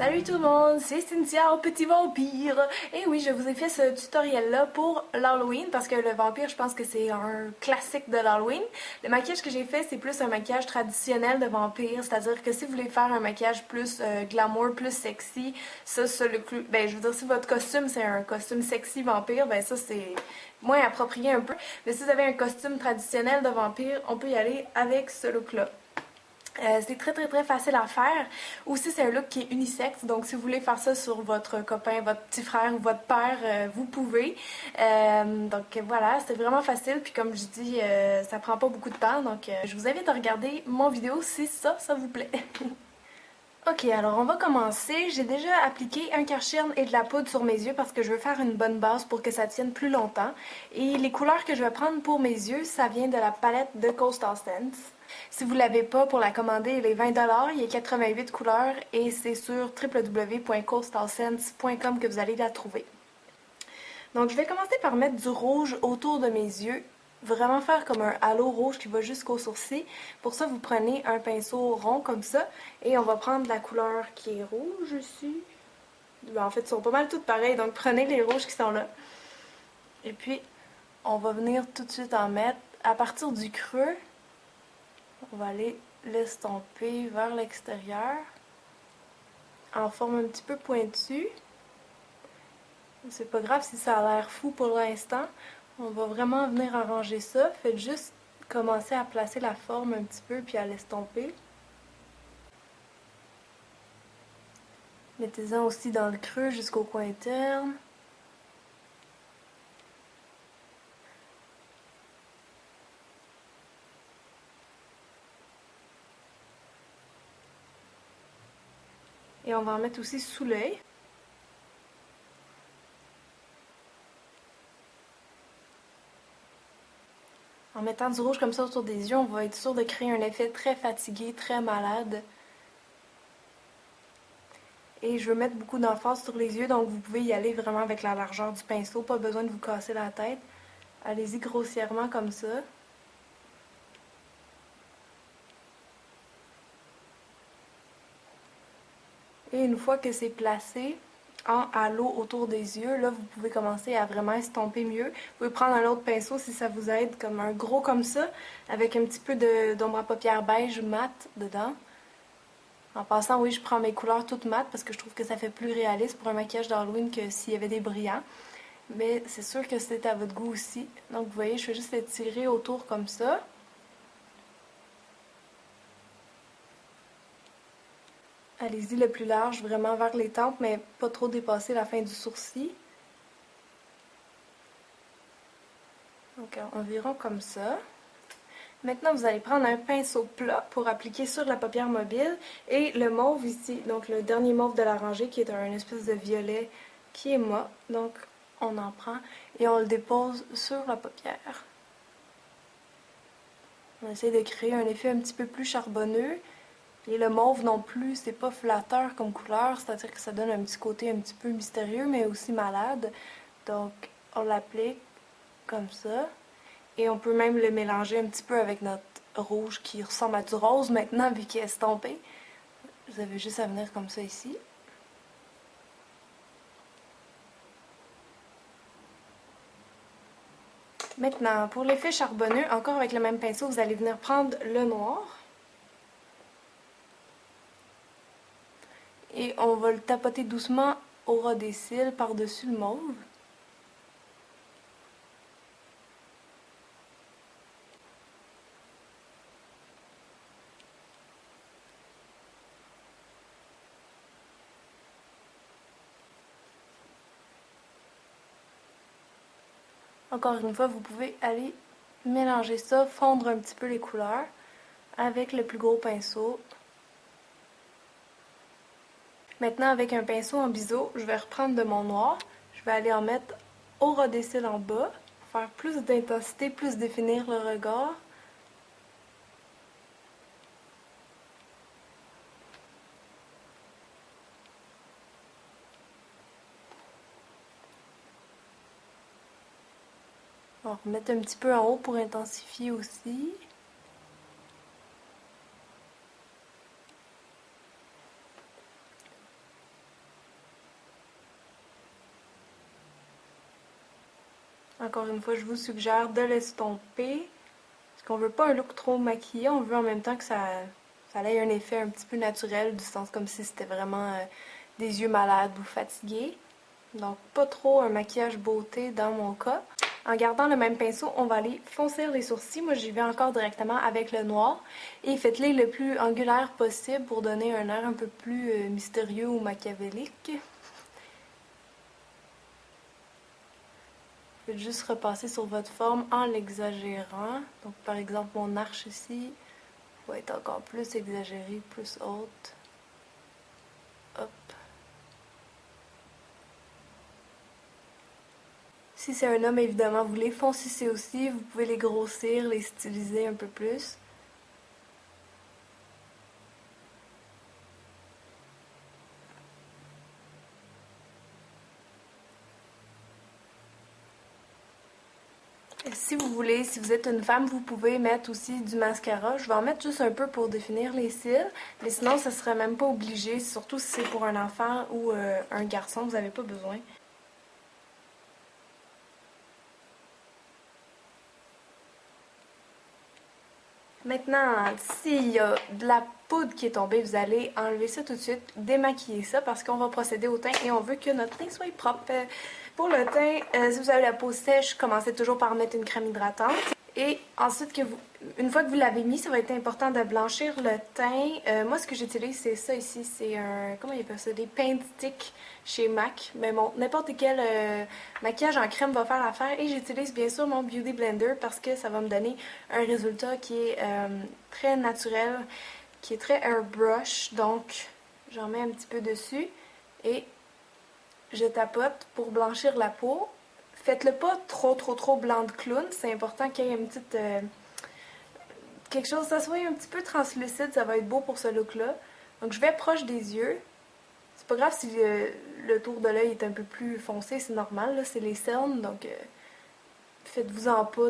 Salut tout le monde, c'est Cynthia au Petit Vampire. Et oui, je vous ai fait ce tutoriel-là pour l'Halloween parce que le vampire, je pense que c'est un classique de l'Halloween. Le maquillage que j'ai fait, c'est plus un maquillage traditionnel de vampire, c'est-à-dire que si vous voulez faire un maquillage plus glamour, plus sexy, ça ben je veux dire si votre costume c'est un costume sexy vampire, ben ça c'est moins approprié un peu. Mais si vous avez un costume traditionnel de vampire, on peut y aller avec ce look-là. C'est très facile à faire. Aussi, c'est un look qui est unisexe, donc si vous voulez faire ça sur votre copain, votre petit frère ou votre père, vous pouvez. Donc voilà, c'est vraiment facile, puis comme je dis, ça prend pas beaucoup de temps, donc je vous invite à regarder mon vidéo si ça vous plaît. Ok, alors on va commencer. J'ai déjà appliqué un cache-cerne et de la poudre sur mes yeux parce que je veux faire une bonne base pour que ça tienne plus longtemps. Et les couleurs que je vais prendre pour mes yeux, ça vient de la palette de Coastal Scents. Si vous ne l'avez pas, pour la commander, elle est 20$. Il y a 88 couleurs et c'est sur www.coastalscents.com que vous allez la trouver. Donc je vais commencer par mettre du rouge autour de mes yeux. Vraiment faire comme un halo rouge qui va jusqu'aux sourcils. Pour ça, vous prenez un pinceau rond comme ça et on va prendre la couleur qui est rouge ici. En fait, ils sont pas mal toutes pareilles, donc prenez les rouges qui sont là. Et puis, on va venir tout de suite en mettre à partir du creux. On va aller l'estomper vers l'extérieur en forme un petit peu pointue. C'est pas grave si ça a l'air fou pour l'instant. On va vraiment venir arranger ça. Faites juste commencer à placer la forme un petit peu puis à l'estomper. Mettez-en aussi dans le creux jusqu'au coin interne. Et on va en mettre aussi sous l'œil. En mettant du rouge comme ça autour des yeux, on va être sûr de créer un effet très fatigué, très malade. Et je veux mettre beaucoup d'emphase sur les yeux, donc vous pouvez y aller vraiment avec la largeur du pinceau, pas besoin de vous casser la tête. Allez-y grossièrement comme ça. Et une fois que c'est placé en halo autour des yeux, là vous pouvez commencer à vraiment estomper mieux. Vous pouvez prendre un autre pinceau si ça vous aide, comme un gros comme ça, avec un petit peu d'ombre à paupières beige mat dedans. En passant, oui, je prends mes couleurs toutes mates parce que je trouve que ça fait plus réaliste pour un maquillage d'Halloween que s'il y avait des brillants. Mais c'est sûr que c'est à votre goût aussi. Donc vous voyez, je fais juste les tirer autour comme ça. Allez-y le plus large, vraiment vers les tempes, mais pas trop dépasser la fin du sourcil. Donc environ comme ça. Maintenant, vous allez prendre un pinceau plat pour appliquer sur la paupière mobile et le mauve ici, donc le dernier mauve de la rangée qui est un espèce de violet qui est mat. Donc on en prend et on le dépose sur la paupière. On essaie de créer un effet un petit peu plus charbonneux. Et le mauve non plus, c'est pas flatteur comme couleur, c'est-à-dire que ça donne un petit côté un petit peu mystérieux, mais aussi malade. Donc, on l'applique comme ça. Et on peut même le mélanger un petit peu avec notre rouge qui ressemble à du rose maintenant, vu qu'il est estompé. Vous avez juste à venir comme ça ici. Maintenant, pour l'effet charbonneux, encore avec le même pinceau, vous allez venir prendre le noir. Et on va le tapoter doucement au ras des cils par-dessus le mauve. Encore une fois, vous pouvez aller mélanger ça, fondre un petit peu les couleurs avec le plus gros pinceau. Maintenant, avec un pinceau en biseau, je vais reprendre de mon noir. Je vais aller en mettre au ras des cils en bas, pour faire plus d'intensité, plus définir le regard. On va remettre un petit peu en haut pour intensifier aussi. Encore une fois, je vous suggère de l'estomper. Parce qu'on veut pas un look trop maquillé, on veut en même temps que ça ait un effet un petit peu naturel, du sens comme si c'était vraiment des yeux malades ou fatigués. Donc pas trop un maquillage beauté dans mon cas. En gardant le même pinceau, on va aller foncir les sourcils. Moi, j'y vais encore directement avec le noir. Et faites-les le plus angulaire possible pour donner un air un peu plus mystérieux ou machiavélique. Faites juste repasser sur votre forme en l'exagérant. Donc par exemple, mon arche ici va être encore plus exagérée, plus haute. Hop. Si c'est un homme, évidemment, vous les foncissez aussi. Vous pouvez les grossir, les styliser un peu plus. Si vous voulez, si vous êtes une femme, vous pouvez mettre aussi du mascara. Je vais en mettre juste un peu pour définir les cils, mais sinon, ça serait même pas obligé, surtout si c'est pour un enfant ou un garçon, vous n'avez pas besoin. Maintenant, s'il y a de la poudre qui est tombée, vous allez enlever ça tout de suite, démaquiller ça parce qu'on va procéder au teint et on veut que notre teint soit propre. Pour le teint, si vous avez la peau sèche, commencez toujours par mettre une crème hydratante. Et ensuite, une fois que vous l'avez mis, ça va être important de blanchir le teint. Moi, ce que j'utilise, c'est ça ici. C'est un, comment il appelle ça? Des paint sticks chez MAC. Mais bon, n'importe quel maquillage en crème va faire l'affaire. Et j'utilise bien sûr mon Beauty Blender parce que ça va me donner un résultat qui est très naturel, qui est très airbrush. Donc, j'en mets un petit peu dessus et je tapote pour blanchir la peau. Faites-le pas trop blanc de clown. C'est important qu'il y ait une petite... quelque chose, ça soit un petit peu translucide. Ça va être beau pour ce look-là. Donc je vais proche des yeux. C'est pas grave si le tour de l'œil est un peu plus foncé. C'est normal, là. C'est les cernes. Donc faites-vous-en pas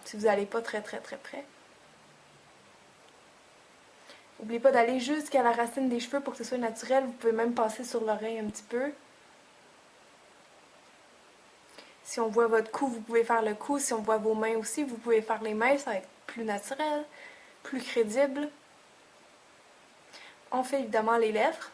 si vous n'allez pas très près. N'oubliez pas d'aller jusqu'à la racine des cheveux pour que ce soit naturel. Vous pouvez même passer sur l'oreille un petit peu. Si on voit votre cou, vous pouvez faire le cou. Si on voit vos mains aussi, vous pouvez faire les mains. Ça va être plus naturel, plus crédible. On fait évidemment les lèvres.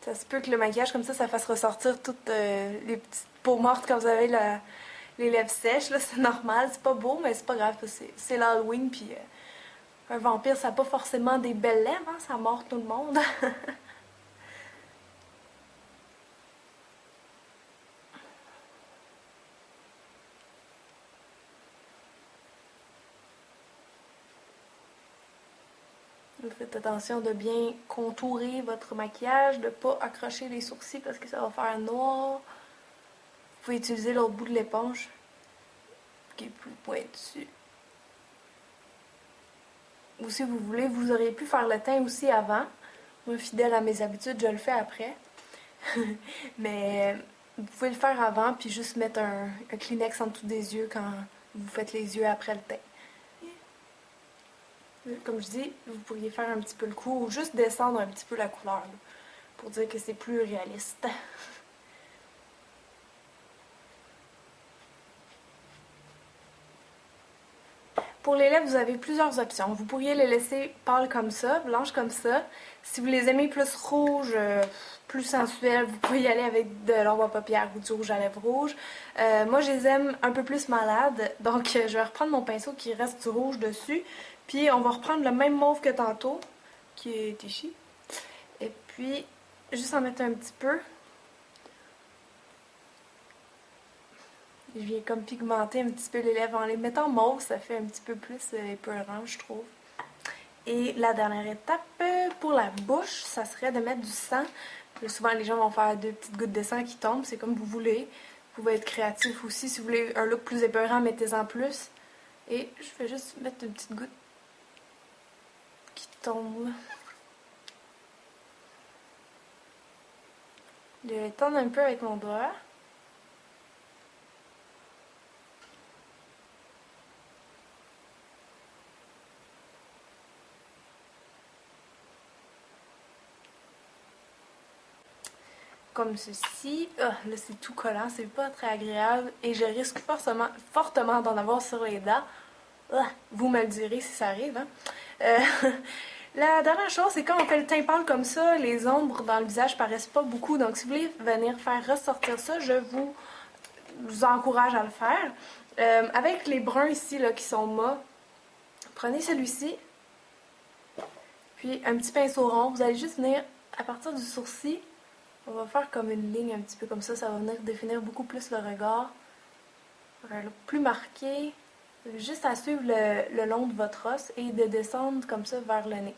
Ça se peut que le maquillage comme ça fasse ressortir toutes les petites peaux mortes quand vous avez les lèvres sèches. Là, c'est normal, c'est pas beau, mais c'est pas grave. C'est l'Halloween, puis un vampire, ça n'a pas forcément des belles lèvres, hein, ça mord tout le monde. Faites attention de bien contourer votre maquillage, de ne pas accrocher les sourcils parce que ça va faire noir. Vous pouvez utiliser l'autre bout de l'éponge qui est plus pointu. Ou si vous voulez, vous auriez pu faire le teint aussi avant. Moi, fidèle à mes habitudes, je le fais après. Mais vous pouvez le faire avant, puis juste mettre un Kleenex en dessous des yeux quand vous faites les yeux après le teint. Comme je dis, vous pourriez faire un petit peu le coup ou juste descendre un petit peu la couleur là, pour dire que c'est plus réaliste. Pour les lèvres, vous avez plusieurs options. Vous pourriez les laisser pâles comme ça, blanches comme ça. Si vous les aimez plus rouges, plus sensuelles, vous pouvez y aller avec de l'ombre à paupières ou du rouge à lèvres rouge. Moi, je les aime un peu plus malades, donc je vais reprendre mon pinceau qui reste du rouge dessus. Puis on va reprendre le même mauve que tantôt, qui est ici. Et puis, juste en mettre un petit peu. Je viens comme pigmenter un petit peu les lèvres. En les mettant mauve, ça fait un petit peu plus épeurant, je trouve. Et la dernière étape, pour la bouche, ça serait de mettre du sang. Souvent, les gens vont faire deux petites gouttes de sang qui tombent. C'est comme vous voulez. Vous pouvez être créatif aussi. Si vous voulez un look plus épeurant, mettez-en plus. Et je vais juste mettre une petite goutte qui tombe. Je vais tendre un peu avec mon doigt. comme ceci. Ah, là, c'est tout collant, c'est pas très agréable et je risque fortement d'en avoir sur les dents. Ah, vous me le direz si ça arrive, hein. La dernière chose, c'est quand on fait le teint pâle comme ça, les ombres dans le visage paraissent pas beaucoup. Donc, si vous voulez venir faire ressortir ça, je vous encourage à le faire. Avec les bruns ici là, qui sont mat, prenez celui-ci, puis un petit pinceau rond. Vous allez juste venir à partir du sourcil. On va faire comme une ligne un petit peu comme ça va venir définir beaucoup plus le regard. Un look plus marqué. Juste à suivre le long de votre os et de descendre comme ça vers le nez.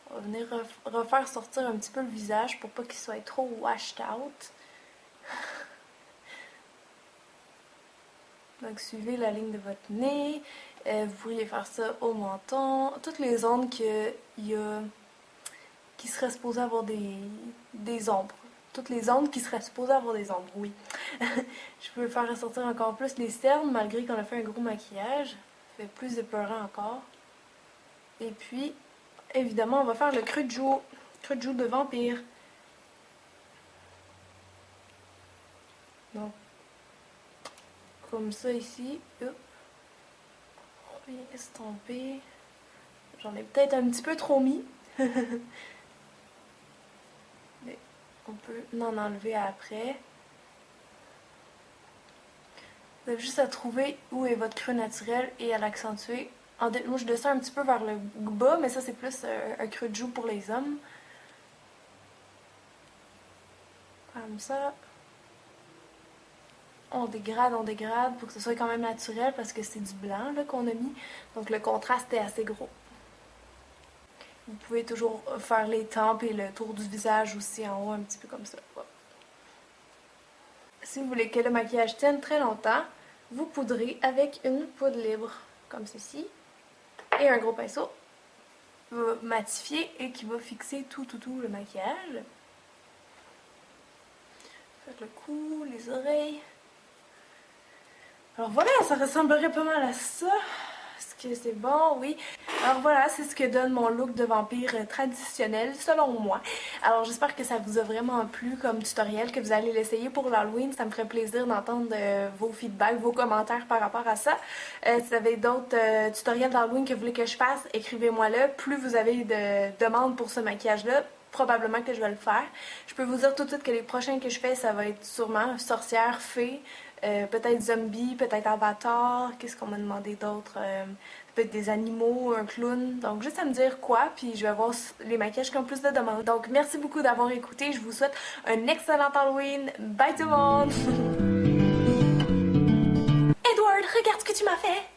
On va venir refaire sortir un petit peu le visage pour pas qu'il soit trop washed out. Donc suivez la ligne de votre nez. Vous pourriez faire ça au menton. Toutes les zones qui seraient supposées avoir des ombres. Toutes les zones qui seraient supposées avoir des ombres, oui. Je peux faire ressortir encore plus les cernes malgré qu'on a fait un gros maquillage. Ça fait plus épeurant encore. Et puis, évidemment, on va faire le creux de joue. Creux de joue de vampire. Donc, comme ça ici. On vient estomper. J'en ai peut-être un petit peu trop mis. Mais on peut en enlever après. Vous avez juste à trouver où est votre creux naturel et à l'accentuer. Moi, je descends un petit peu vers le bas, mais ça, c'est plus un creux de joue pour les hommes. Comme ça. On dégrade pour que ce soit quand même naturel parce que c'est du blanc qu'on a mis. Donc, le contraste est assez gros. Vous pouvez toujours faire les tempes et le tour du visage aussi en haut, un petit peu comme ça. Voilà. Si vous voulez que le maquillage tienne très longtemps, vous poudrez avec une poudre libre, comme ceci, et un gros pinceau qui va matifier et qui va fixer tout le maquillage. Faites le cou, les oreilles. Alors voilà, ça ressemblerait pas mal à ça. Est-ce que c'est bon? Oui. Alors voilà, c'est ce que donne mon look de vampire traditionnel, selon moi. Alors j'espère que ça vous a vraiment plu comme tutoriel, que vous allez l'essayer pour l'Halloween. Ça me ferait plaisir d'entendre vos feedbacks, vos commentaires par rapport à ça. Si vous avez d'autres tutoriels d'Halloween que vous voulez que je fasse, écrivez-moi-le. Plus vous avez de demandes pour ce maquillage-là, probablement que je vais le faire. Je peux vous dire tout de suite que les prochains que je fais, ça va être sûrement sorcière, fée, peut-être zombie, peut-être avatar, qu'est-ce qu'on m'a demandé d'autre? Peut-être des animaux, un clown. Donc juste à me dire quoi, puis je vais voir les maquillages qui ont plus de demandes. Donc merci beaucoup d'avoir écouté, je vous souhaite un excellent Halloween. Bye tout le monde! Edward, regarde ce que tu m'as fait!